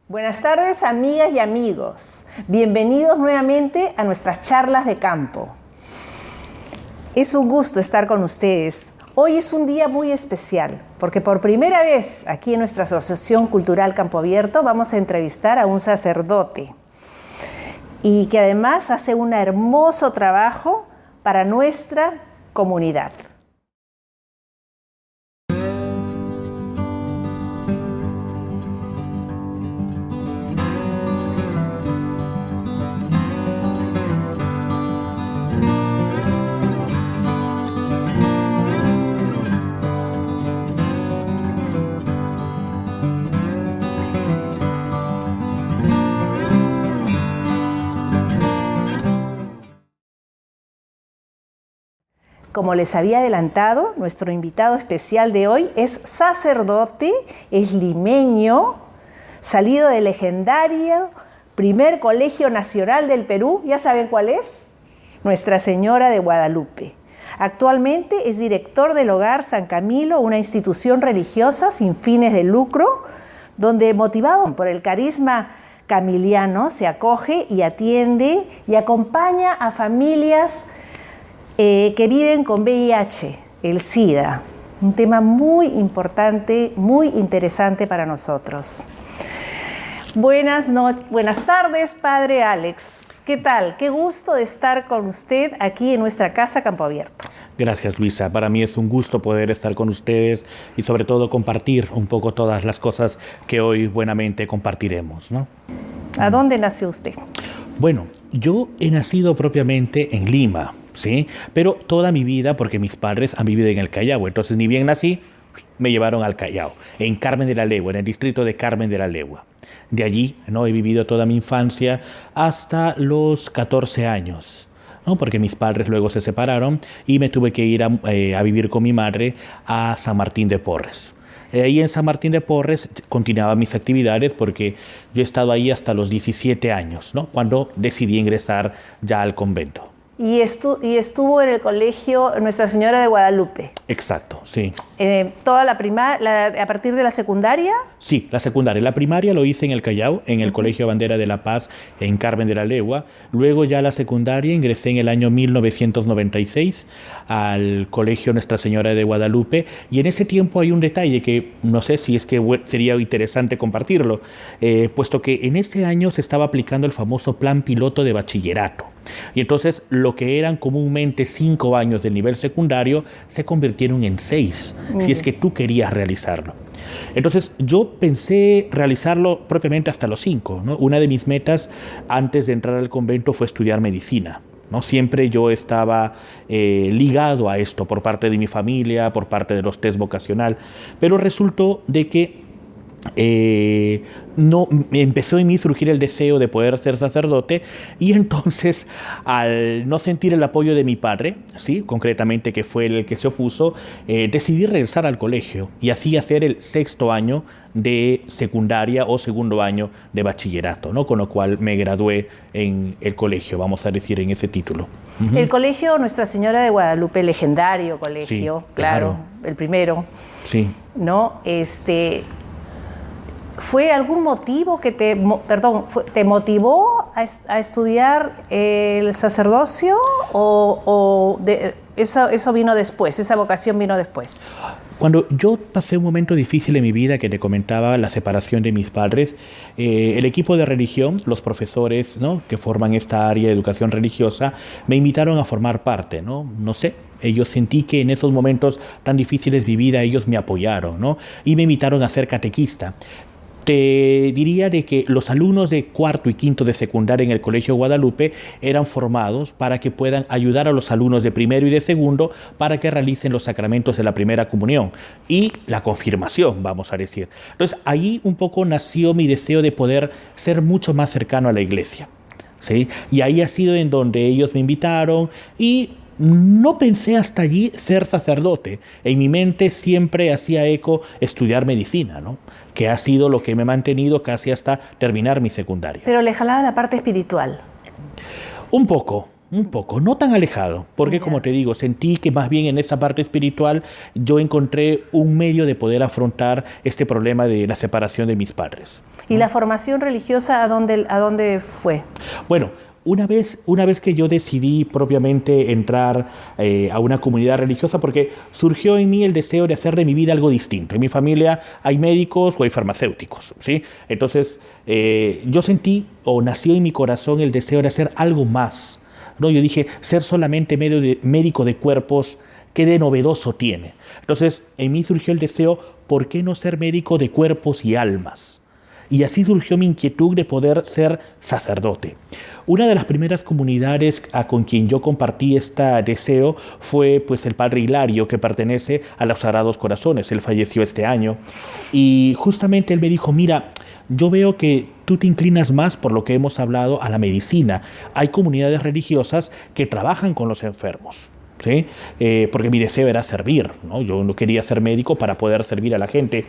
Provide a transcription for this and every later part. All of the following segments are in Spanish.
Buenas tardes, amigas y amigos. Bienvenidos nuevamente a nuestras charlas de campo. Es un gusto estar con ustedes. Hoy es un día muy especial porque por primera vez aquí en nuestra Asociación Cultural Campo Abierto vamos a entrevistar a un sacerdote y que además hace un hermoso trabajo para nuestra comunidad. Como les había adelantado, nuestro invitado especial de hoy es sacerdote, es limeño, salido del legendario primer Colegio Nacional del Perú. ¿Ya saben cuál es? Nuestra Señora de Guadalupe. Actualmente es director del Hogar San Camilo, una institución religiosa sin fines de lucro, donde motivado por el carisma camiliano se acoge y atiende y acompaña a familias que viven con VIH, el SIDA, un tema muy importante, muy interesante para nosotros. Buenas tardes, Padre Alex. ¿Qué tal? Qué gusto de estar con usted aquí en nuestra casa Campo Abierto. Gracias, Luisa. Para mí es un gusto poder estar con ustedes y sobre todo compartir un poco todas las cosas que hoy buenamente compartiremos, ¿no? ¿A dónde nació usted? Bueno, yo he nacido propiamente en Lima, ¿sí? Pero toda mi vida, porque mis padres han vivido en el Callao, entonces ni bien nací, me llevaron al Callao, en Carmen de la Legua, en el distrito de Carmen de la Legua. De allí, ¿no? He vivido toda mi infancia hasta los 14 años, ¿no? Porque mis padres luego se separaron y me tuve que ir a vivir con mi madre a San Martín de Porres. Ahí en San Martín de Porres continuaba mis actividades porque yo he estado ahí hasta los 17 años, ¿no? Cuando decidí ingresar ya al convento. Y estuvo en el colegio Nuestra Señora de Guadalupe. Exacto, sí. ¿Toda la primaria, a partir de la secundaria? Sí, la secundaria. La primaria lo hice en el Callao, en el Colegio Bandera de la Paz, en Carmen de la Legua. Luego ya la secundaria ingresé en el año 1996 al Colegio Nuestra Señora de Guadalupe. Y en ese tiempo hay un detalle que no sé si es que sería interesante compartirlo, puesto que en ese año se estaba aplicando el famoso plan piloto de bachillerato. Y entonces lo que eran comúnmente 5 años del nivel secundario se convirtieron en 6, si es que tú querías realizarlo. Entonces yo pensé realizarlo propiamente hasta los 5, ¿no? Una de mis metas antes de entrar al convento fue estudiar medicina, ¿no? Siempre yo estaba ligado a esto por parte de mi familia, por parte de los test vocacional, pero resultó de que no empezó en mí surgir el deseo de poder ser sacerdote y entonces al no sentir el apoyo de mi padre, ¿sí? Concretamente que fue el que se opuso, decidí regresar al colegio y así hacer el 6º año de secundaria o 2º año de bachillerato, ¿no? Con lo cual me gradué en el colegio, vamos a decir, en ese título. El colegio Nuestra Señora de Guadalupe, legendario colegio, sí, claro, el primero, sí. ¿no? ¿Fue algún motivo que te motivó a estudiar el sacerdocio o eso vino después, esa vocación vino después? Cuando yo pasé un momento difícil en mi vida, que te comentaba, la separación de mis padres, el equipo de religión, los profesores, ¿no? que forman esta área de educación religiosa, me invitaron a formar parte, ¿no? No sé, ellos sentí que en esos momentos tan difíciles de mi vida ellos me apoyaron, ¿no? Y me invitaron a ser catequista. Te diría de que los alumnos de 4º y 5º de secundaria en el Colegio Guadalupe eran formados para que puedan ayudar a los alumnos de 1º y de 2º para que realicen los sacramentos de la primera comunión y la confirmación, vamos a decir. Entonces, ahí un poco nació mi deseo de poder ser mucho más cercano a la iglesia, ¿sí? Y ahí ha sido en donde ellos me invitaron y no pensé hasta allí ser sacerdote. En mi mente siempre hacía eco estudiar medicina, ¿no? Que ha sido lo que me ha mantenido casi hasta terminar mi secundaria. Pero le jalaba la parte espiritual. Un poco, Un poco, no tan alejado, porque como te digo, sentí que más bien en esa parte espiritual yo encontré un medio de poder afrontar este problema de la separación de mis padres. ¿Y la formación religiosa a dónde fue? Bueno, una vez que yo decidí propiamente entrar a una comunidad religiosa, porque surgió en mí el deseo de hacer de mi vida algo distinto. En mi familia hay médicos o hay farmacéuticos, ¿sí? Entonces, yo sentí o nació en mi corazón el deseo de hacer algo más, ¿no? Yo dije, ser solamente médico de cuerpos, ¿qué de novedoso tiene? Entonces, en mí surgió el deseo, ¿por qué no ser médico de cuerpos y almas? Y así surgió mi inquietud de poder ser sacerdote. Una de las primeras comunidades con quien yo compartí este deseo fue pues, el padre Hilario, que pertenece a los Sagrados Corazones. Él falleció este año. Y justamente él me dijo, mira, yo veo que tú te inclinas más por lo que hemos hablado a la medicina. Hay comunidades religiosas que trabajan con los enfermos, ¿sí? Porque mi deseo era servir, ¿no? Yo no quería ser médico para poder servir a la gente.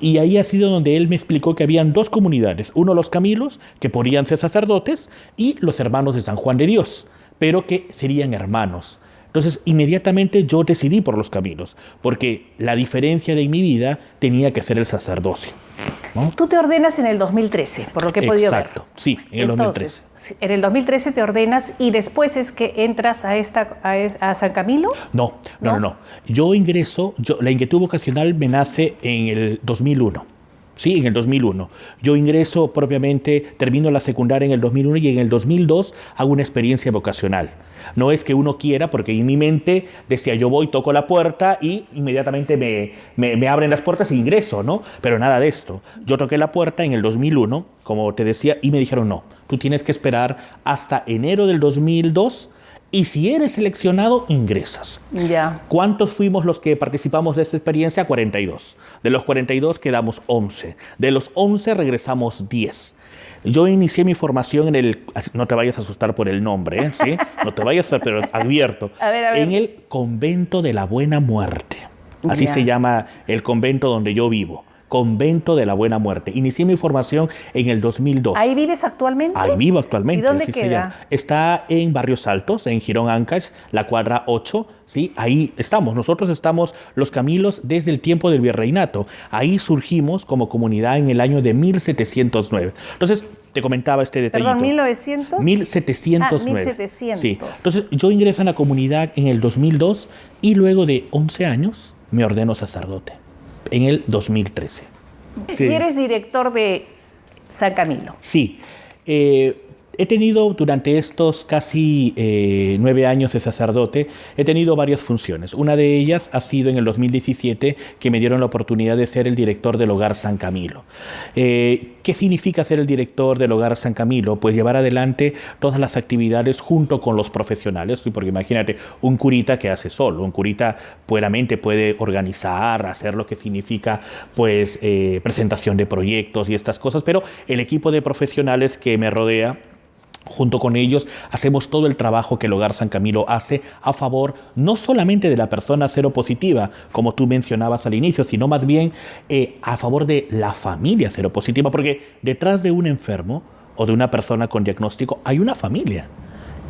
Y ahí ha sido donde él me explicó que habían dos comunidades. Uno, los Camilos, que podrían ser sacerdotes, y los hermanos de San Juan de Dios, pero que serían hermanos. Entonces, inmediatamente yo decidí por los Camilos, porque la diferencia de mi vida tenía que ser el sacerdocio, ¿no? Tú te ordenas en el 2013, por lo que he podido ver. Exacto, sí, en el Entonces, 2013. En el 2013 te ordenas y después es que entras a San Camilo. No. Yo ingreso, la inquietud vocacional me nace en el 2001. Sí, en el 2001. Yo ingreso propiamente, termino la secundaria en el 2001 y en el 2002 hago una experiencia vocacional. No es que uno quiera, porque en mi mente decía yo voy, toco la puerta y inmediatamente me abren las puertas e ingreso, ¿no? Pero nada de esto. Yo toqué la puerta en el 2001, como te decía, y me dijeron no, tú tienes que esperar hasta enero del 2002 y si eres seleccionado, ingresas. Ya. ¿Cuántos fuimos los que participamos de esta experiencia? 42. De los 42 quedamos 11. De los 11 regresamos 10. Yo inicié mi formación no te vayas a asustar por el nombre, ¿eh? ¿Sí? No te vayas a, pero advierto. A ver. En el Convento de la Buena Muerte. Así se llama el convento donde yo vivo. Convento de la Buena Muerte. Inicié mi formación en el 2002. ¿Ahí vives actualmente? Ahí vivo actualmente. ¿Y dónde queda? Está en Barrios Altos, en Girón Ancash, la cuadra 8. ¿Sí? Ahí estamos. Nosotros estamos los Camilos desde el tiempo del Virreinato. Ahí surgimos como comunidad en el año de 1709. Entonces, te comentaba este detallito. Perdón, 1900. 1709. 1700. Sí. Entonces, yo ingreso a la comunidad en el 2002 y luego de 11 años me ordeno sacerdote. En el 2013. Sí. ¿Y eres director de San Camilo? Sí. He tenido durante estos casi 9 años de sacerdote, he tenido varias funciones. Una de ellas ha sido en el 2017 que me dieron la oportunidad de ser el director del Hogar San Camilo. ¿Qué significa ser el director del Hogar San Camilo? Pues llevar adelante todas las actividades junto con los profesionales, porque imagínate, un curita que hace solo, un curita puramente puede organizar, hacer lo que significa pues presentación de proyectos y estas cosas, pero el equipo de profesionales que me rodea, junto con ellos hacemos todo el trabajo que el Hogar San Camilo hace a favor no solamente de la persona seropositiva, como tú mencionabas al inicio, sino más bien a favor de la familia seropositiva, porque detrás de un enfermo o de una persona con diagnóstico hay una familia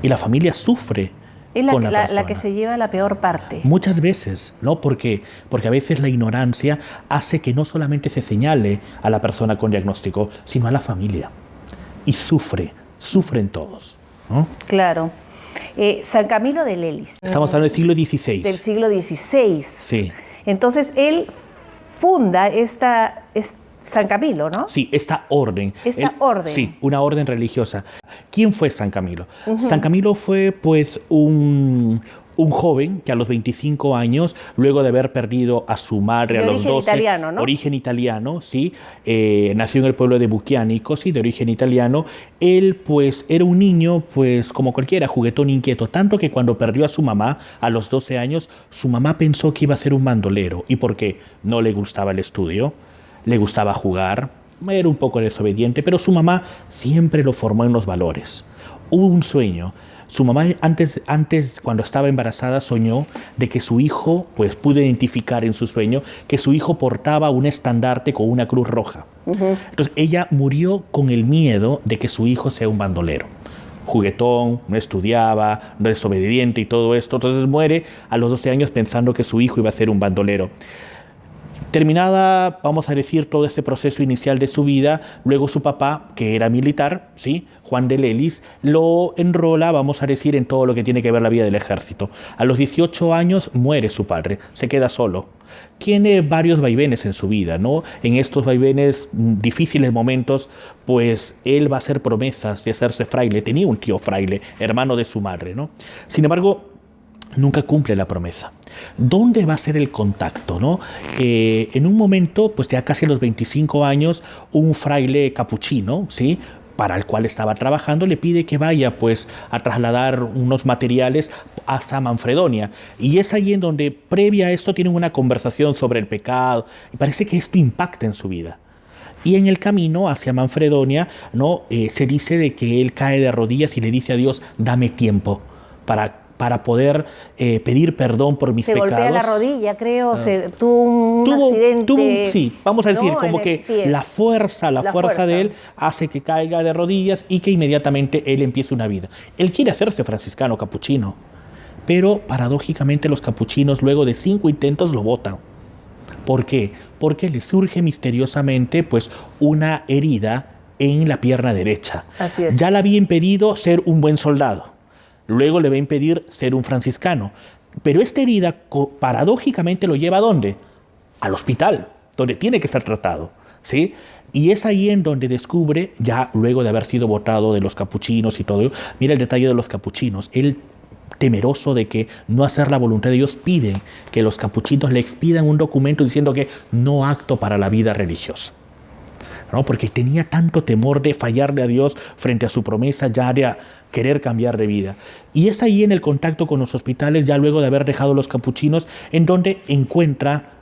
y la familia sufre. Es la que se lleva la peor parte. Muchas veces, ¿no? Porque a veces la ignorancia hace que no solamente se señale a la persona con diagnóstico, sino a la familia. Y sufren todos, ¿no? Claro. San Camilo de Lelis. Estamos hablando del siglo XVI. Del siglo XVI. Sí. Entonces, él funda San Camilo, ¿no? Sí, esta orden. Orden. Sí, una orden religiosa. ¿Quién fue San Camilo? San Camilo fue, pues, un joven que a los 25 años, luego de haber perdido a su madre a los 12... italiano, ¿no? Origen italiano, sí. Nació en el pueblo de Bucchianico, sí, de origen italiano. Él, pues, era un niño, pues, como cualquiera, juguetón inquieto. Tanto que cuando perdió a su mamá a los 12 años, su mamá pensó que iba a ser un bandolero. ¿Y por qué? No le gustaba el estudio, le gustaba jugar, era un poco desobediente, pero su mamá siempre lo formó en los valores. Hubo un sueño. Su mamá antes, cuando estaba embarazada, soñó de que su hijo, pues pudo identificar en su sueño, que su hijo portaba un estandarte con una cruz roja. Entonces ella murió con el miedo de que su hijo sea un bandolero. juguetón, no estudiaba, desobediente y todo esto. Entonces muere a los 12 años pensando que su hijo iba a ser un bandolero. Terminada, vamos a decir, todo ese proceso inicial de su vida, luego su papá, que era militar, ¿sí?, Juan de Lelis, lo enrola, vamos a decir, en todo lo que tiene que ver la vida del ejército. A los 18 años muere su padre, se queda solo. Tiene varios vaivenes en su vida, ¿no? En estos vaivenes, difíciles momentos, pues él va a hacer promesas de hacerse fraile. Tenía un tío fraile, hermano de su madre, ¿no? Sin embargo, nunca cumple la promesa. ¿Dónde va a ser el contacto, no? En un momento, pues ya casi a los 25 años, un fraile capuchino, ¿sí?, para el cual estaba trabajando, le pide que vaya pues a trasladar unos materiales hasta Manfredonia. Y es ahí en donde, previa a esto, tienen una conversación sobre el pecado. Y parece que esto impacta en su vida. Y en el camino hacia Manfredonia, ¿no?, se dice de que él cae de rodillas y le dice a Dios, dame tiempo para poder pedir perdón por mis pecados. Se golpea la rodilla, creo, tuvo un accidente. Sí, vamos a decir, ¿no?, como que la fuerza de él hace que caiga de rodillas y que inmediatamente él empiece una vida. Él quiere hacerse franciscano capuchino, pero paradójicamente los capuchinos luego de 5 intentos lo botan. ¿Por qué? Porque le surge misteriosamente pues una herida en la pierna derecha. Así es. Ya le había impedido ser un buen soldado. Luego le va a impedir ser un franciscano. Pero esta herida, paradójicamente, lo lleva ¿a dónde? Al hospital, donde tiene que estar tratado, ¿sí? Y es ahí en donde descubre, ya luego de haber sido botado de los capuchinos y todo, mira el detalle de los capuchinos. Él, temeroso de que no hacer la voluntad de Dios, pide que los capuchinos le expidan un documento diciendo que no apto para la vida religiosa, ¿no? Porque tenía tanto temor de fallarle a Dios frente a su promesa ya de querer cambiar de vida. Y es ahí en el contacto con los hospitales, ya luego de haber dejado los capuchinos, en donde encuentra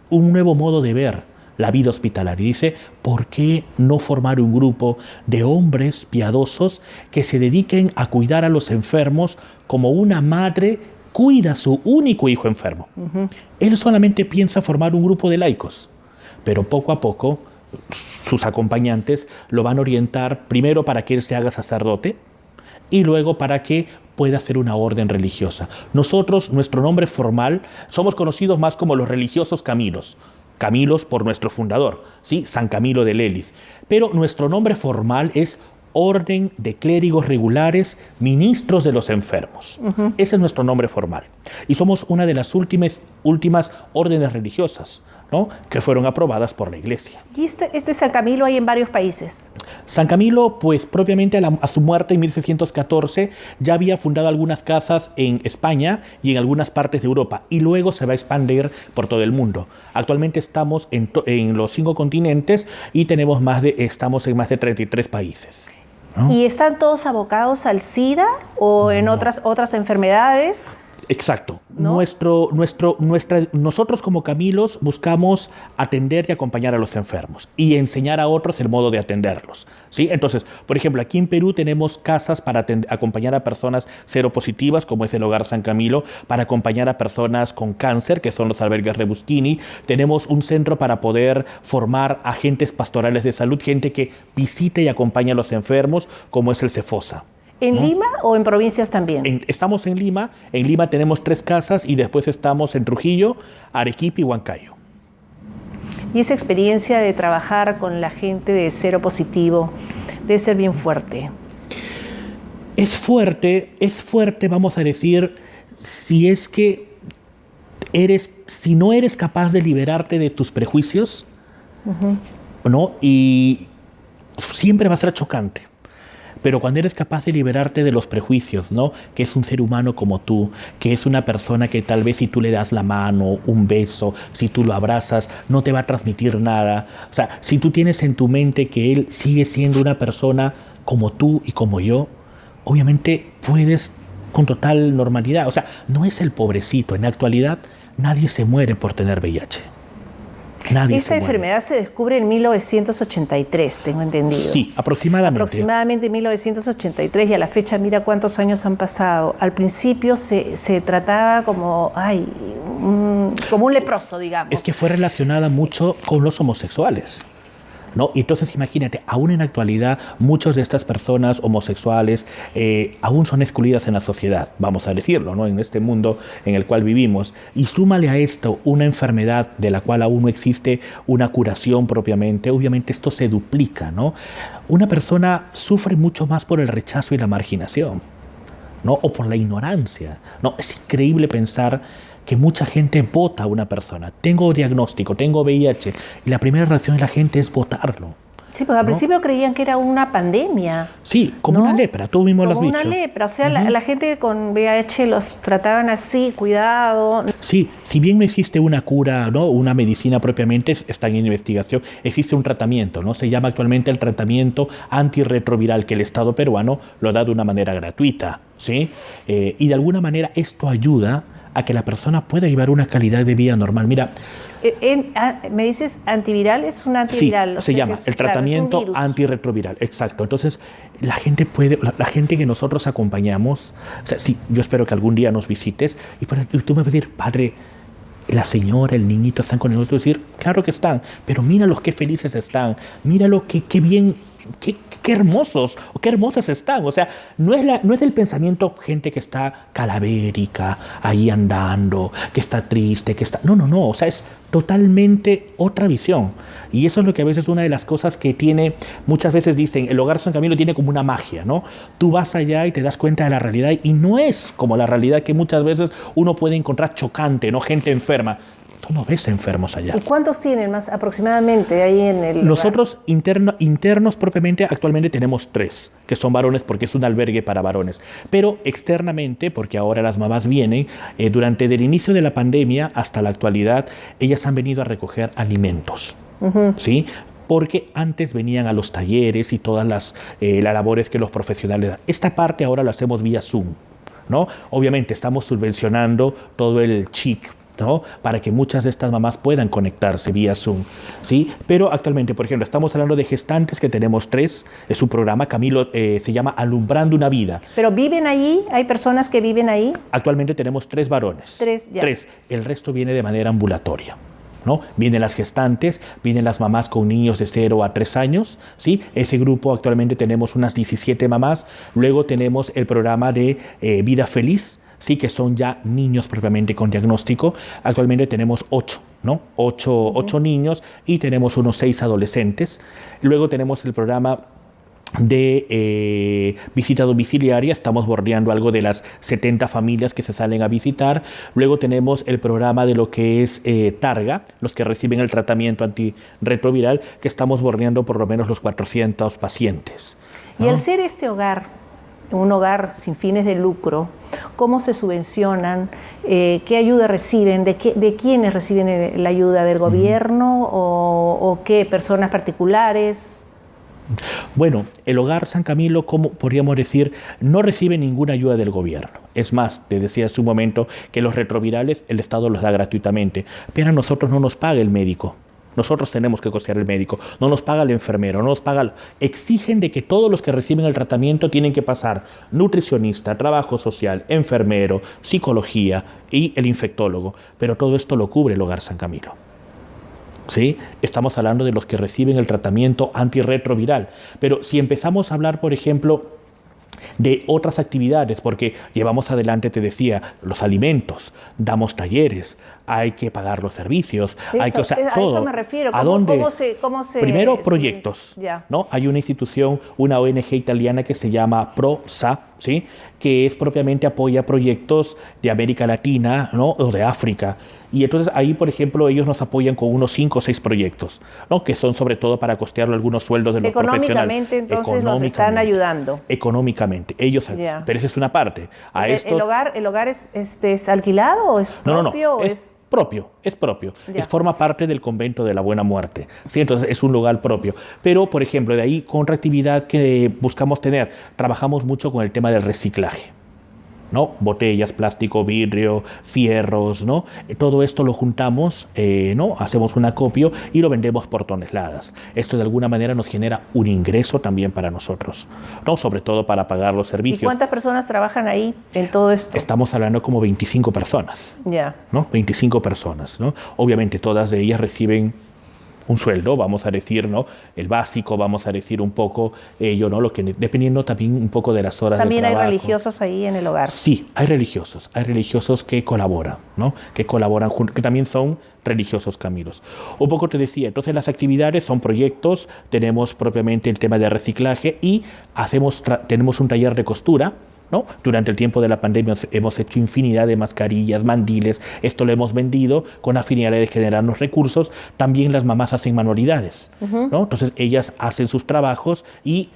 un nuevo modo de ver la vida hospitalaria. Y dice, ¿por qué no formar un grupo de hombres piadosos que se dediquen a cuidar a los enfermos como una madre cuida a su único hijo enfermo? Él solamente piensa formar un grupo de laicos, pero poco a poco sus acompañantes lo van a orientar primero para que él se haga sacerdote y luego para que pueda ser una orden religiosa. Nosotros, nuestro nombre formal, somos conocidos más como los religiosos Camilos. Camilos por nuestro fundador, ¿sí?, San Camilo de Lelis. Pero nuestro nombre formal es Orden de Clérigos Regulares, Ministros de los Enfermos. Ese es nuestro nombre formal. Y somos una de las últimas órdenes religiosas, ¿no?, que fueron aprobadas por la Iglesia. ¿Y este San Camilo hay en varios países? San Camilo, pues propiamente a su muerte en 1614, ya había fundado algunas casas en España y en algunas partes de Europa, y luego se va a expandir por todo el mundo. Actualmente estamos en los 5 continentes y estamos en más de 33 países, ¿no? ¿Y están todos abocados al SIDA o en otras enfermedades? Exacto. ¿No? Nosotros como Camilos buscamos atender y acompañar a los enfermos y enseñar a otros el modo de atenderlos, ¿sí? Entonces, por ejemplo, aquí en Perú tenemos casas para acompañar a personas seropositivas, como es el Hogar San Camilo, para acompañar a personas con cáncer, que son los albergues Rebusquini. Tenemos un centro para poder formar agentes pastorales de salud, gente que visite y acompañe a los enfermos, como es el Cefosa. ¿En Lima o en provincias también? Estamos en Lima. En Lima tenemos 3 casas y después estamos en Trujillo, Arequipa y Huancayo. Y esa experiencia de trabajar con la gente de cero positivo debe ser bien fuerte. Es fuerte, vamos a decir, si no eres capaz de liberarte de tus prejuicios, ¿no? Y siempre va a ser chocante. Pero cuando eres capaz de liberarte de los prejuicios, ¿no?, que es un ser humano como tú, que es una persona que tal vez si tú le das la mano, un beso, si tú lo abrazas, no te va a transmitir nada. O sea, si tú tienes en tu mente que él sigue siendo una persona como tú y como yo, obviamente puedes con total normalidad. O sea, no es el pobrecito. En la actualidad, nadie se muere por tener VIH. Esta enfermedad se descubre en 1983, tengo entendido. Sí, aproximadamente. Aproximadamente en 1983, y a la fecha mira cuántos años han pasado. Al principio se trataba como un leproso, digamos. Es que fue relacionada mucho con los homosexuales. ¿no? Y entonces imagínate, aún en la actualidad muchas de estas personas homosexuales aún son excluidas en la sociedad, vamos a decirlo, ¿no? En este mundo en el cual vivimos. Y súmale a esto una enfermedad de la cual aún no existe una curación propiamente, obviamente esto se duplica, ¿no? Una persona sufre mucho más por el rechazo y la marginación, ¿no? O por la ignorancia, ¿no? Es increíble pensar que mucha gente vota a una persona. Tengo diagnóstico, tengo VIH, y la primera reacción de la gente es votarlo. Sí, pues al principio creían que era una pandemia. Sí, como ¿no? una lepra, tú mismo lo has dicho. Como una lepra, o sea, la gente con VIH los trataban así, cuidado. Sí, si bien no existe una cura, ¿no? Una medicina propiamente, está en investigación, existe un tratamiento, ¿no? Se llama actualmente el tratamiento antirretroviral, que el Estado peruano lo da de una manera gratuita, ¿sí? Y de alguna manera esto ayuda a que la persona pueda llevar una calidad de vida normal. Mira, me dices antiviral, es un antiviral. Sí, se llama el tratamiento antirretroviral, exacto. Entonces, la gente que nosotros acompañamos, o sea, sí, yo espero que algún día nos visites y tú me vas a decir, padre, la señora, el niñito están con nosotros, decir, claro que están, pero míralos qué felices están, míralo qué bien. Qué hermosos o qué hermosas están. O sea, no es del pensamiento gente que está calavérica, ahí andando, que está triste, que está... No. O sea, es totalmente otra visión. Y eso es lo que a veces una de las cosas que tiene, muchas veces dicen, el Hogar San Camilo tiene como una magia, ¿no? Tú vas allá y te das cuenta de la realidad y no es como la realidad que muchas veces uno puede encontrar chocante, ¿no? Gente enferma. Tú no ves enfermos allá. ¿Y cuántos tienen más aproximadamente ahí en el Nosotros internos propiamente actualmente tenemos 3, que son varones porque es un albergue para varones. Pero externamente, porque ahora las mamás vienen, durante el inicio de la pandemia hasta la actualidad, ellas han venido a recoger alimentos, ¿sí? Porque antes venían a los talleres y todas las labores que los profesionales dan. Esta parte ahora la hacemos vía Zoom, ¿no? Obviamente estamos subvencionando todo el CHIC, ¿no? Para que muchas de estas mamás puedan conectarse vía Zoom, ¿sí? Pero actualmente, por ejemplo, estamos hablando de gestantes, que tenemos 3, es un programa, Camilo, se llama Alumbrando una Vida. ¿Pero viven allí? ¿Hay personas que viven ahí? Actualmente tenemos 3 varones. 3, ya. 3, el resto viene de manera ambulatoria, ¿no? Vienen las gestantes, vienen las mamás con niños de 0 a 3 años, ¿sí? Ese grupo actualmente tenemos unas 17 mamás. Luego tenemos el programa de Vida Feliz, sí, que son ya niños propiamente con diagnóstico. Actualmente tenemos 8, ¿no? 8 niños y tenemos unos 6 adolescentes. Luego tenemos el programa de visita domiciliaria, estamos bordeando algo de las 70 familias que se salen a visitar. Luego tenemos el programa de lo que es Targa, los que reciben el tratamiento antirretroviral, que estamos bordeando por lo menos los 400 pacientes, ¿no? Y al ser este hogar, un hogar sin fines de lucro, ¿cómo se subvencionan? ¿Qué ayuda reciben? ¿De quiénes reciben la ayuda? ¿Del gobierno o qué? ¿Personas particulares? Bueno, el Hogar San Camilo, como podríamos decir, no recibe ninguna ayuda del gobierno. Es más, te decía hace un momento que los retrovirales el Estado los da gratuitamente, pero a nosotros no nos paga el médico. Nosotros tenemos que costear el médico, no nos paga el enfermero, no nos paga... Exigen de que todos los que reciben el tratamiento tienen que pasar nutricionista, trabajo social, enfermero, psicología y el infectólogo. Pero todo esto lo cubre el Hogar San Camilo, ¿sí? Estamos hablando de los que reciben el tratamiento antirretroviral. Pero si empezamos a hablar, por ejemplo, de otras actividades, porque llevamos adelante, te decía, los alimentos, damos talleres, hay que pagar los servicios, hay que, o sea, todo. A eso me refiero. ¿A dónde? ¿Cómo se Primero, proyectos, ya. ¿no? Hay una institución, una ONG italiana que se llama PROSA, ¿sí? Que es propiamente apoya proyectos de América Latina, ¿no? O de África. Y entonces ahí, por ejemplo, ellos nos apoyan con unos 5 o 6 proyectos, ¿no? Que son sobre todo para costear algunos sueldos de los profesionales. Económicamente, entonces, nos están ayudando. Económicamente. Ellos, pero esa es una parte. ¿El hogar es alquilado o es propio? No, es propio. Forma parte del convento de la Buena Muerte, ¿sí? Entonces es un lugar propio. Pero, por ejemplo, de ahí, con otra actividad que buscamos tener, trabajamos mucho con el tema del reciclaje, ¿no? Botellas, plástico, vidrio, fierros, ¿no? Todo esto lo juntamos, ¿no? Hacemos un acopio y lo vendemos por toneladas. Esto de alguna manera nos genera un ingreso también para nosotros, ¿no? Sobre todo para pagar los servicios. ¿Y cuántas personas trabajan ahí en todo esto? Estamos hablando como 25 personas, ya, ¿no? 25 personas, ¿no? Obviamente todas de ellas reciben un sueldo, vamos a decir, ¿no? El básico, vamos a decir un poco ello, ¿no? Lo que, dependiendo también un poco de las horas de trabajo. ¿También hay religiosos ahí en el hogar? Sí, hay religiosos que colaboran, ¿no? Que colaboran, que también son religiosos, Camilos. Un poco te decía, entonces las actividades son proyectos, tenemos propiamente el tema de reciclaje y tenemos un taller de costura, ¿no? Durante el tiempo de la pandemia hemos hecho infinidad de mascarillas, mandiles, esto lo hemos vendido con la finalidad de generarnos recursos. También las mamás hacen manualidades, ¿no? Entonces ellas hacen sus trabajos y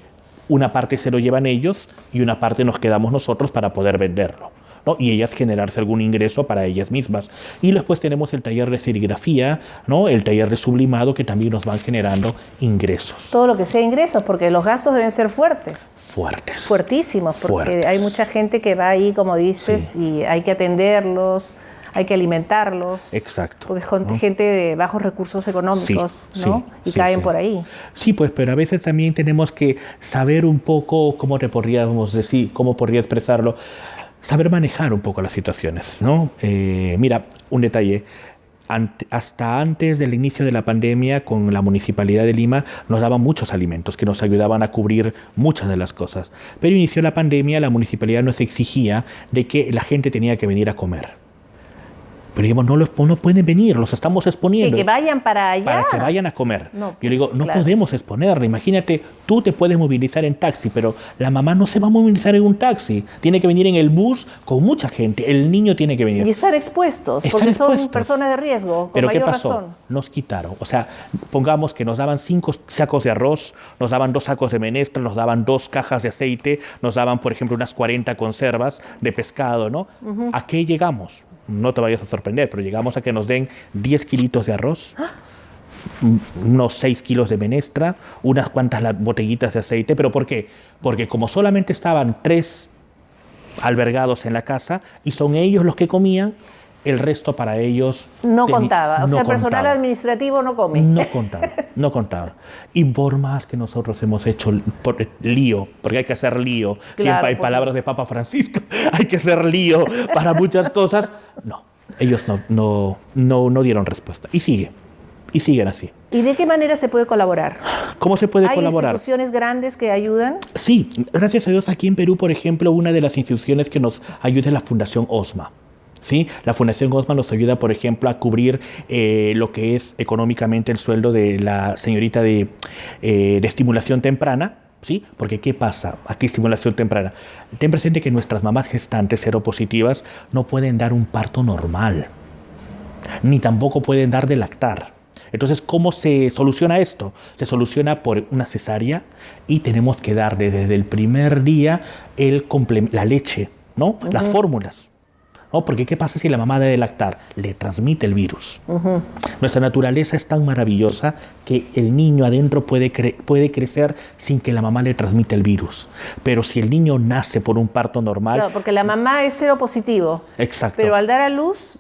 una parte se lo llevan ellos y una parte nos quedamos nosotros para poder venderlo, ¿no? Y ellas generarse algún ingreso para ellas mismas. Y después tenemos el taller de serigrafía, ¿no? El taller de sublimado, que también nos van generando ingresos. Todo lo que sea ingresos, porque los gastos deben ser fuertes. Fuertes. Fuertísimos, porque hay mucha gente que va ahí, como dices, y hay que atenderlos, hay que alimentarlos. Exacto. Porque es gente de bajos recursos económicos, ¿no? Y caen por ahí. Sí, pues, pero a veces también tenemos que saber un poco, ¿cómo te podríamos decir? ¿Cómo podría expresarlo? Saber manejar un poco las situaciones, ¿no? Mira, un detalle. Hasta antes del inicio de la pandemia, con la Municipalidad de Lima, nos daban muchos alimentos que nos ayudaban a cubrir muchas de las cosas. Pero inició la pandemia, la Municipalidad nos exigía de que la gente tenía que venir a comer. Pero digamos, no pueden venir, los estamos exponiendo. Que vayan para allá. Para que vayan a comer. No, pues, yo digo, no claro. podemos exponerlo. Imagínate, tú te puedes movilizar en taxi, pero la mamá no se va a movilizar en un taxi. Tiene que venir en el bus con mucha gente. El niño tiene que venir. Y estar expuestos, porque son personas de riesgo, con pero mayor ¿qué pasó? razón. Nos quitaron. O sea, pongamos que nos daban 5 sacos de arroz, nos daban 2 sacos de menestra, nos daban 2 cajas de aceite, nos daban, por ejemplo, unas 40 conservas de pescado, ¿no? ¿A qué llegamos? No te vayas a sorprender, pero llegamos a que nos den 10 kilitos de arroz, unos 6 kilos de menestra, unas cuantas botellitas de aceite. ¿Pero por qué? Porque como solamente estaban 3 albergados en la casa y son ellos los que comían, el resto para ellos no contaba. O sea, el personal contaba. Administrativo no come. No contaba. Y por más que nosotros hemos hecho lío, porque hay que hacer lío, Claro, siempre hay palabras de Papa Francisco, hay que hacer lío para muchas cosas. No, ellos no dieron respuesta. Y siguen así. ¿Y de qué manera se puede colaborar? ¿Cómo se puede colaborar? ¿Hay instituciones grandes que ayudan? Sí, gracias a Dios aquí en Perú, por ejemplo, una de las instituciones que nos ayuda es la Fundación OSMA. ¿Sí? La Fundación OSMA nos ayuda, por ejemplo, a cubrir lo que es económicamente el sueldo de la señorita de estimulación temprana. ¿Sí? Porque ¿qué pasa? Aquí estimulación temprana. Ten presente que nuestras mamás gestantes seropositivas no pueden dar un parto normal, ni tampoco pueden dar de lactar. Entonces, ¿cómo se soluciona esto? Se soluciona por una cesárea y tenemos que darle desde el primer día la leche, ¿no? Las fórmulas. ¿No? Porque ¿qué pasa si la mamá debe de lactar? Le transmite el virus. Nuestra naturaleza es tan maravillosa que el niño adentro puede crecer sin que la mamá le transmita el virus. Pero si el niño nace por un parto normal... Claro, porque la mamá es seropositivo. Exacto. Pero al dar a luz,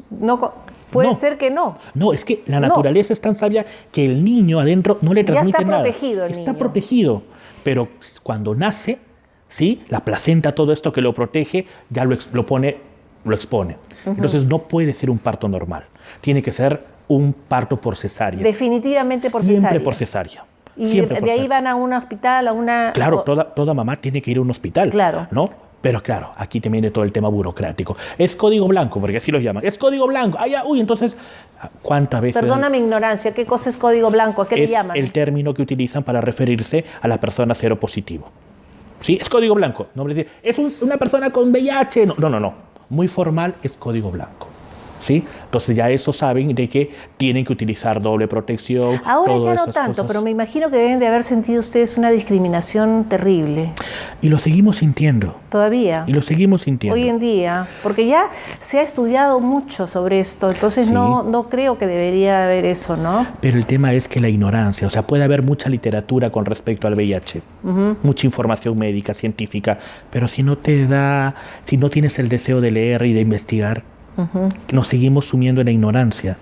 puede ser que no. No, es que la naturaleza es tan sabia que el niño adentro no le transmite nada. Ya está protegido el niño. Está protegido. Pero cuando nace, ¿sí? La placenta, todo esto que lo protege, ya lo expone. Entonces no puede ser un parto normal. Tiene que ser un parto por cesárea. Definitivamente por cesárea. Siempre por cesárea. Y Siempre de ahí van a un hospital, a una... Claro, toda mamá tiene que ir a un hospital. Claro. ¿No? Pero claro, aquí también viene todo el tema burocrático. Es código blanco, porque así lo llaman. Es código blanco. Entonces, ¿cuántas veces? Perdona mi ignorancia, ¿qué cosa es código blanco? ¿A qué le llaman? Es el término que utilizan para referirse a la persona seropositivo. ¿Sí? Es código blanco. No es una persona con VIH. No. Muy formal, es código blanco. ¿Sí? Entonces ya eso saben de que tienen que utilizar doble protección. Ahora ya no tanto, cosas. Pero me imagino que deben de haber sentido ustedes una discriminación terrible. Y lo seguimos sintiendo. ¿Todavía? Y lo seguimos sintiendo. Hoy en día, porque ya se ha estudiado mucho sobre esto, entonces sí. no creo que debería haber eso, ¿no? Pero el tema es que la ignorancia, o sea, puede haber mucha literatura con respecto al VIH, mucha información médica, científica, pero si no tienes el deseo de leer y de investigar, nos seguimos sumiendo en la ignorancia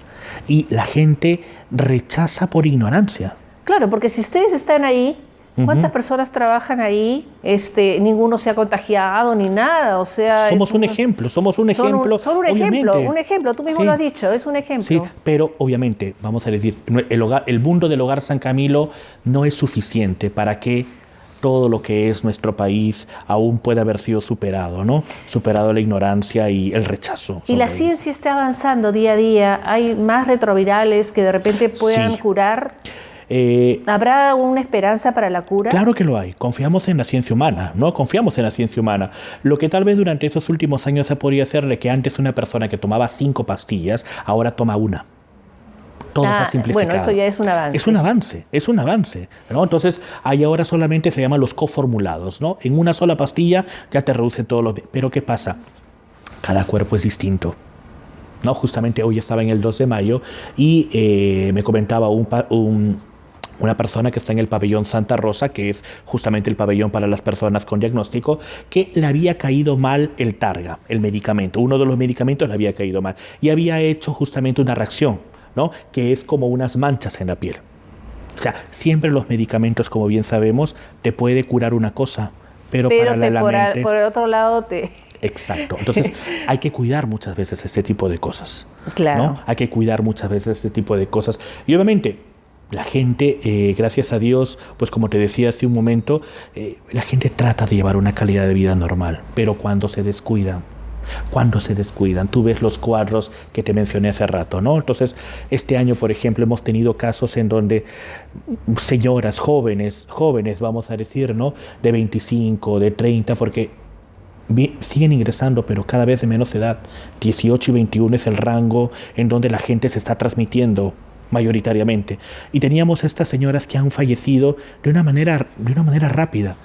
y la gente rechaza por ignorancia. Claro, porque si ustedes están ahí ¿Cuántas personas trabajan ahí? Ninguno se ha contagiado ni nada, o sea... Somos un ejemplo. Son un ejemplo, tú mismo lo has dicho, es un ejemplo. Sí, pero obviamente, vamos a decir, el mundo del Hogar San Camilo no es suficiente para que todo lo que es nuestro país aún pueda haber sido superado, ¿no? Superado la ignorancia y el rechazo. Y la ciencia está avanzando día a día, hay más retrovirales que de repente puedan curar... ¿Habrá una esperanza para la cura? Claro que lo hay. Confiamos en la ciencia humana, ¿no? Confiamos en la ciencia humana. Lo que tal vez durante esos últimos años se podría hacer de que antes una persona que tomaba 5 pastillas, ahora toma una. Todo se ha simplificado. Bueno, eso ya es un avance. Es un avance, ¿no? Entonces, hay ahora solamente se llaman los coformulados, ¿no? En una sola pastilla ya te reduce todos los... Pero ¿qué pasa? Cada cuerpo es distinto. ¿No? Justamente hoy estaba en el 2 de mayo y me comentaba una persona que está en el pabellón Santa Rosa, que es justamente el pabellón para las personas con diagnóstico, que le había caído mal el Targa, el medicamento. Uno de los medicamentos le había caído mal y había hecho justamente una reacción, ¿no? Que es como unas manchas en la piel. O sea, siempre los medicamentos, como bien sabemos, te puede curar una cosa, pero para la mente... por otro lado te... Exacto. Entonces, hay que cuidar muchas veces este tipo de cosas. Claro. ¿No? Hay que cuidar muchas veces este tipo de cosas. Y obviamente, la gente, gracias a Dios, pues como te decía hace un momento, la gente trata de llevar una calidad de vida normal, pero cuando se descuidan, tú ves los cuadros que te mencioné hace rato, ¿no? Entonces, este año, por ejemplo, hemos tenido casos en donde señoras jóvenes, vamos a decir, ¿no? De 25, de 30, porque siguen ingresando, pero cada vez de menos edad. 18 y 21 es el rango en donde la gente se está transmitiendo mayoritariamente. Y teníamos estas señoras que han fallecido de una manera rápida.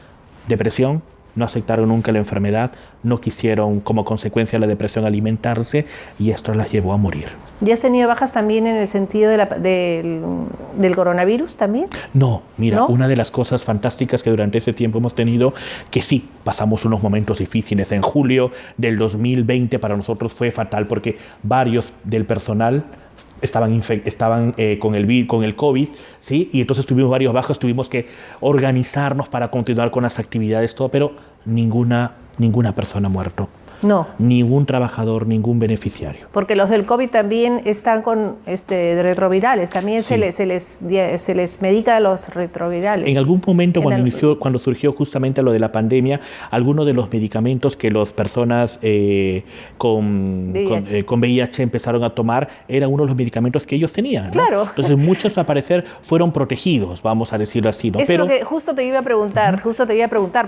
Depresión, no aceptaron nunca la enfermedad, no quisieron como consecuencia de la depresión alimentarse y esto las llevó a morir. ¿Y has tenido bajas también en el sentido del coronavirus también? No, mira, ¿no? Una de las cosas fantásticas que durante ese tiempo hemos tenido, que sí, pasamos unos momentos difíciles. En julio del 2020 para nosotros fue fatal porque varios del personal estaban con el COVID, ¿sí? Y entonces tuvimos varios bajas, tuvimos que organizarnos para continuar con las actividades, todo, pero ninguna persona ha muerto. No. Ningún trabajador, ningún beneficiario. Porque los del COVID también están con retrovirales, también sí. se les medica los retrovirales. En algún momento cuando surgió justamente lo de la pandemia, algunos de los medicamentos que las personas con VIH empezaron a tomar eran uno de los medicamentos que ellos tenían, ¿no? Claro. Entonces muchos al parecer fueron protegidos, vamos a decirlo así, ¿no? Eso es lo que justo te iba a preguntar,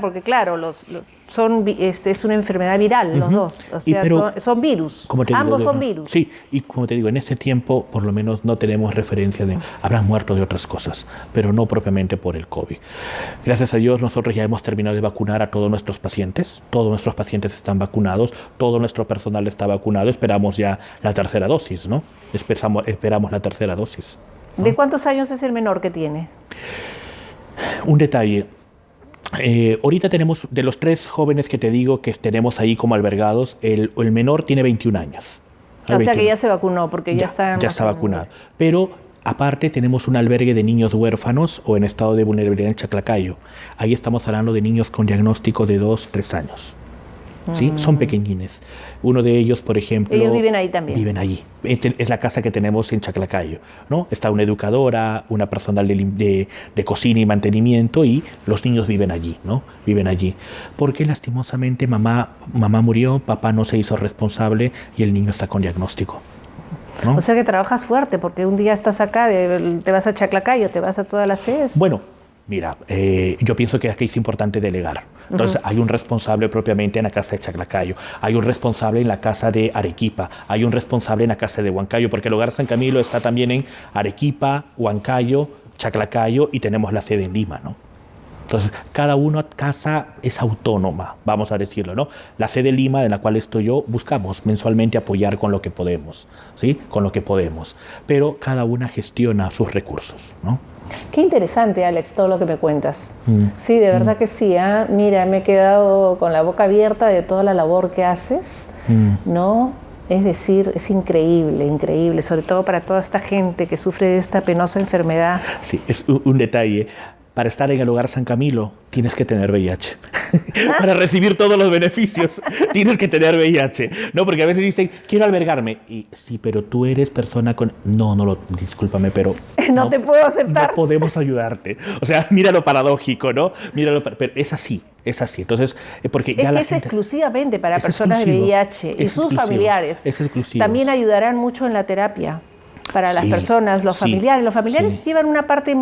porque claro, es una enfermedad viral. Los dos, o sea, son virus, ambos son virus. Sí, y como te digo, en este tiempo por lo menos no tenemos referencia de habrán muerto de otras cosas, pero no propiamente por el COVID. Gracias a Dios nosotros ya hemos terminado de vacunar a todos nuestros pacientes están vacunados, todo nuestro personal está vacunado, esperamos ya la tercera dosis, ¿no? Esperamos la tercera dosis, ¿no? ¿De cuántos años es el menor que tiene? Un detalle. Ahorita tenemos, de los 3 jóvenes que te digo que tenemos ahí como albergados, el menor tiene 21 años. O sea que ya se vacunó, porque ya está vacunado. Pero aparte tenemos un albergue de niños huérfanos o en estado de vulnerabilidad en Chaclacayo. Ahí estamos hablando de niños con diagnóstico de 2-3 años. ¿Sí? Son pequeñines. Uno de ellos, por ejemplo... Ellos viven ahí también. Viven allí. Es la casa que tenemos en Chaclacayo, ¿no? Está una educadora, una personal de cocina y mantenimiento y los niños viven allí, ¿no? Viven allí. Porque lastimosamente mamá murió, papá no se hizo responsable y el niño está con diagnóstico, ¿no? O sea que trabajas fuerte porque un día estás acá, te vas a Chaclacayo, te vas a todas las sedes. Bueno, mira, yo pienso que aquí es importante delegar. Entonces, hay un responsable propiamente en la casa de Chaclacayo, hay un responsable en la casa de Arequipa, hay un responsable en la casa de Huancayo, porque el Hogar San Camilo está también en Arequipa, Huancayo, Chaclacayo y tenemos la sede en Lima, ¿no? Entonces, cada casa es autónoma, vamos a decirlo, ¿no? La sede de Lima, de la cual estoy yo, buscamos mensualmente apoyar con lo que podemos, ¿sí? Con lo que podemos, pero cada una gestiona sus recursos, ¿no? Qué interesante, Alex, todo lo que me cuentas. Sí, de verdad que sí. Mira, me he quedado con la boca abierta de toda la labor que haces, ¿no? Es decir, es increíble, increíble, sobre todo para toda esta gente que sufre de esta penosa enfermedad. Sí, es un detalle. para estar en el Hogar San Camilo tienes que tener VIH. Para recibir todos los beneficios tienes que tener VIH. No, porque a veces dicen, quiero albergarme. Y sí, pero tú eres persona con... discúlpame, pero... No te puedo aceptar. No podemos ayudarte. O sea, mira lo paradójico, ¿no? Pero es así. Es así. Entonces, porque ya es exclusivamente para personas de VIH y sus familiares. Es exclusivo. También ayudarán mucho en la terapia para las personas, los familiares. Los familiares llevan una parte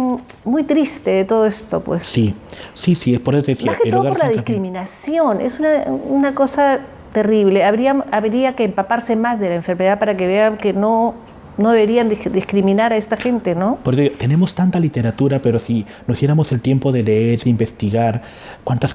muy triste de todo esto, pues. Sí, es por eso te decía. Más que todo por la discriminación. Es una cosa terrible. Habría que empaparse más de la enfermedad para que vean que no deberían discriminar a esta gente, ¿no? Porque tenemos tanta literatura, pero si nos diéramos el tiempo de leer, de investigar, cuántas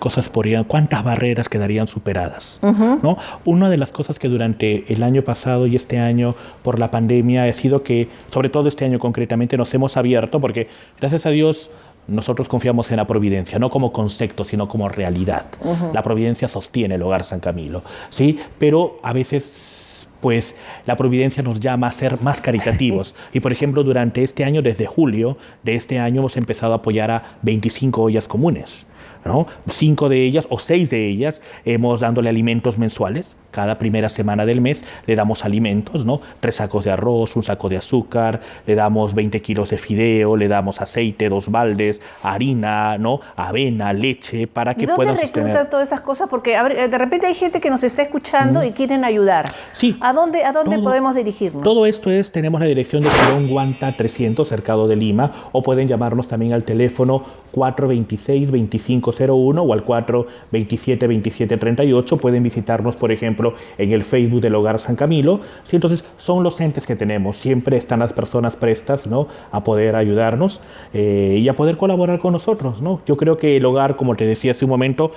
barreras quedarían superadas, ¿no? Una de las cosas que durante el año pasado y este año por la pandemia ha sido que, sobre todo este año concretamente, nos hemos abierto, porque gracias a Dios nosotros confiamos en la providencia, no como concepto, sino como realidad. La providencia sostiene el Hogar San Camilo, ¿sí? Pero a veces pues la providencia nos llama a ser más caritativos. Sí. Y por ejemplo, durante este año, desde julio de este año, hemos empezado a apoyar a 25 ollas comunes, ¿no? 5 de ellas o 6 de ellas hemos dándole alimentos mensuales. Cada primera semana del mes le damos alimentos, ¿no? 3 sacos de arroz, 1 saco de azúcar, le damos 20 kilos de fideo, le damos aceite, 2 baldes, harina, ¿no? Avena, leche, para que puedan sostener. ¿Dónde reclutar todas esas cosas? Porque de repente hay gente que nos está escuchando y quieren ayudar. Sí. ¿A dónde podemos dirigirnos? Todo esto tenemos la dirección de Colón Guanta 300, cercado de Lima, o pueden llamarnos también al teléfono 426-2501 o al 427-2738. Pueden visitarnos, por ejemplo, en el Facebook del Hogar San Camilo. Sí, entonces, son los entes que tenemos. Siempre están las personas prestas, ¿no?, a poder ayudarnos y a poder colaborar con nosotros, ¿no? Yo creo que el hogar, como te decía hace un momento,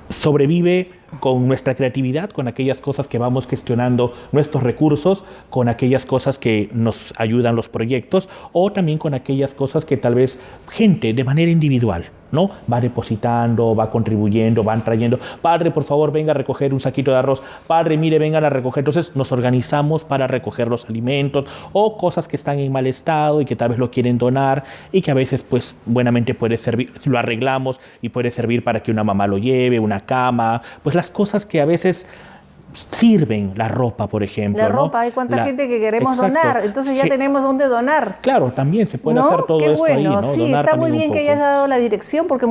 sobrevive con nuestra creatividad, con aquellas cosas que vamos gestionando nuestros recursos, con aquellas cosas que nos ayudan los proyectos o también con aquellas cosas que tal vez gente de manera individual, ¿no?, va depositando, va contribuyendo, van trayendo. Padre, por favor, venga a recoger un saquito de arroz. Padre, mire, vengan a recoger. Entonces nos organizamos para recoger los alimentos o cosas que están en mal estado y que tal vez lo quieren donar y que a veces pues buenamente puede servir, lo arreglamos y puede servir para que una mamá lo lleve, una cama, pues las cosas que a veces sirven, la ropa, por ejemplo. La ropa, hay cuánta gente que queremos donar, entonces ya tenemos dónde donar. Claro, también se puede hacer todo esto ahí, ¿no? Sí, donar está muy bien que hayas dado la dirección, porque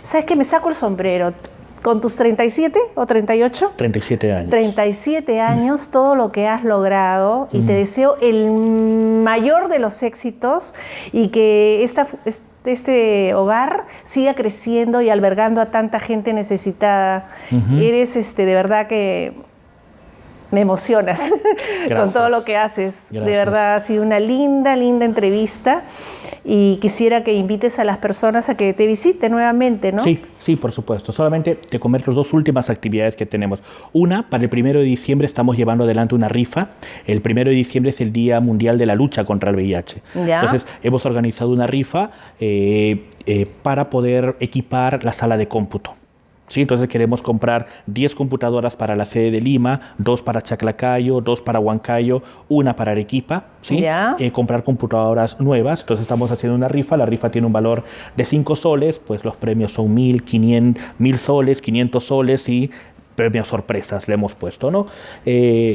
¿sabes qué? Me saco el sombrero. Con tus 37 o 38? 37 años. 37 años, todo lo que has logrado, y te deseo el mayor de los éxitos y que este hogar siga creciendo y albergando a tanta gente necesitada. Eres de verdad que me emocionas con todo lo que haces. Gracias. De verdad, ha sido una linda entrevista y quisiera que invites a las personas a que te visiten nuevamente, ¿no? Sí, por supuesto. Solamente te comento 2 últimas actividades que tenemos. Una, para el 1 de diciembre estamos llevando adelante una rifa. El 1 de diciembre es el Día Mundial de la Lucha contra el VIH. ¿Ya? Entonces, hemos organizado una rifa para poder equipar la sala de cómputo. Sí, entonces queremos comprar 10 computadoras para la sede de Lima, 2 para Chaclacayo, 2 para Huancayo, 1 para Arequipa, ¿sí? Comprar computadoras nuevas. Entonces estamos haciendo una rifa. La rifa tiene un valor de 5 soles, pues los premios son 1.000 soles, 500 soles y premios sorpresas le hemos puesto, ¿no?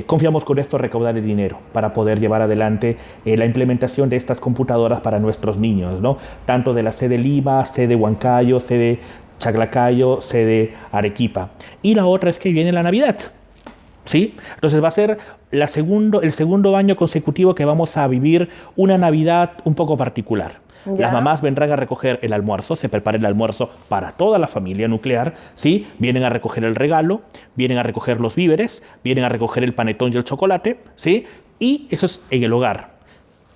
Confiamos con esto recaudar el dinero para poder llevar adelante la implementación de estas computadoras para nuestros niños, ¿no? Tanto de la sede Lima, sede Huancayo, sede Chaclacayo, sede Arequipa. Y la otra es que viene la Navidad, ¿sí? Entonces va a ser el segundo año consecutivo que vamos a vivir una Navidad un poco particular. ¿Ya? Las mamás vendrán a recoger el almuerzo, se prepara el almuerzo para toda la familia nuclear, ¿sí? Vienen a recoger el regalo, vienen a recoger los víveres, vienen a recoger el panetón y el chocolate, ¿sí? Y eso es en el hogar.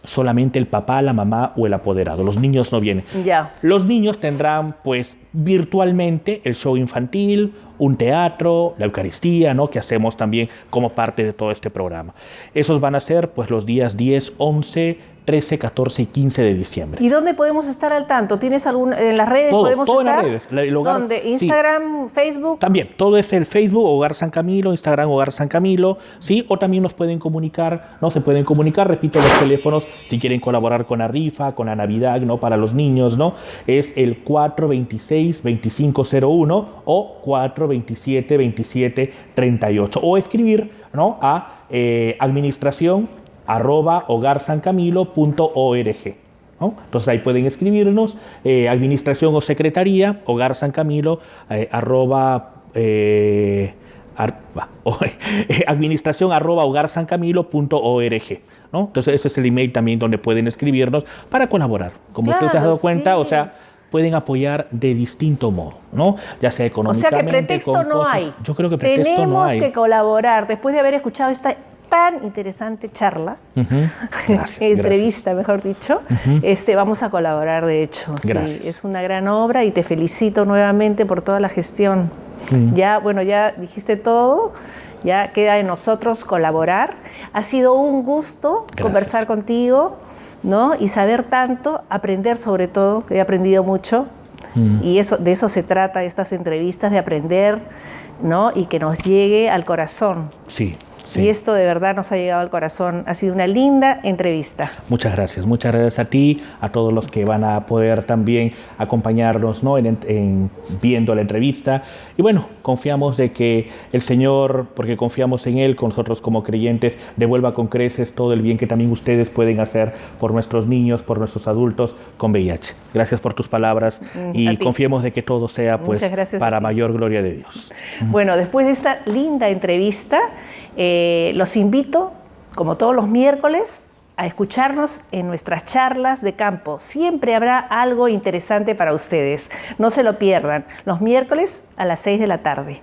Solamente el papá, la mamá o el apoderado. Los niños no vienen. Ya. Los niños tendrán, pues, virtualmente el show infantil, un teatro, la Eucaristía, ¿no?, que hacemos también como parte de todo este programa. Esos van a ser, pues, los días 10, 11, 13, 14 y 15 de diciembre. ¿Y dónde podemos estar al tanto? ¿Tienes en las redes? Todo, ¿Podemos todo estar? en las redes. El hogar, ¿Dónde? ¿Instagram, sí. Facebook? También, todo es el Facebook Hogar San Camilo, Instagram Hogar San Camilo, ¿sí? O también nos pueden comunicar, ¿no? Se pueden comunicar, repito, los teléfonos, si quieren colaborar con la rifa, con la Navidad, ¿no? Para los niños, ¿no? Es el 426-2501 o 427-2738. O escribir, ¿no? A administración@hogarsancamilo.org. ¿no? Entonces ahí pueden escribirnos, administración o secretaría, Hogar San Camilo, administración@hogarsancamilo.org. ¿no? Entonces ese es el email también donde pueden escribirnos para colaborar. Como Claro, tú te has dado cuenta, sí. o sea, pueden apoyar de distinto modo, ¿no? Ya sea económicamente. O sea que pretexto no cosas. hay. Yo creo que pretexto Tenemos no hay. que colaborar. Después de haber escuchado esta tan interesante charla, Gracias, entrevista, mejor dicho, vamos a colaborar, de hecho. Sí, Gracias. es una gran obra y te felicito nuevamente por toda la gestión. Ya, bueno, ya dijiste todo. Ya queda en nosotros colaborar. Ha sido un gusto conversar contigo, ¿no? Y saber tanto, aprender sobre todo, que he aprendido mucho. Y de eso se trata estas entrevistas, de aprender, ¿no? Y que nos llegue al corazón. Sí. Sí. Y esto de verdad nos ha llegado al corazón. Ha sido una linda entrevista. Muchas gracias a ti, a todos los que van a poder también acompañarnos, ¿no? en viendo la entrevista. Y bueno, confiamos de que el Señor, porque confiamos en Él, con nosotros como creyentes, devuelva con creces todo el bien que también ustedes pueden hacer por nuestros niños, por nuestros adultos con VIH. Gracias por tus palabras y confiemos de que todo sea pues para mayor gloria de Dios. Bueno, después de esta linda entrevista, los invito, como todos los miércoles, a escucharnos en nuestras charlas de campo. Siempre habrá algo interesante para ustedes. No se lo pierdan, los miércoles a las 6 de la tarde.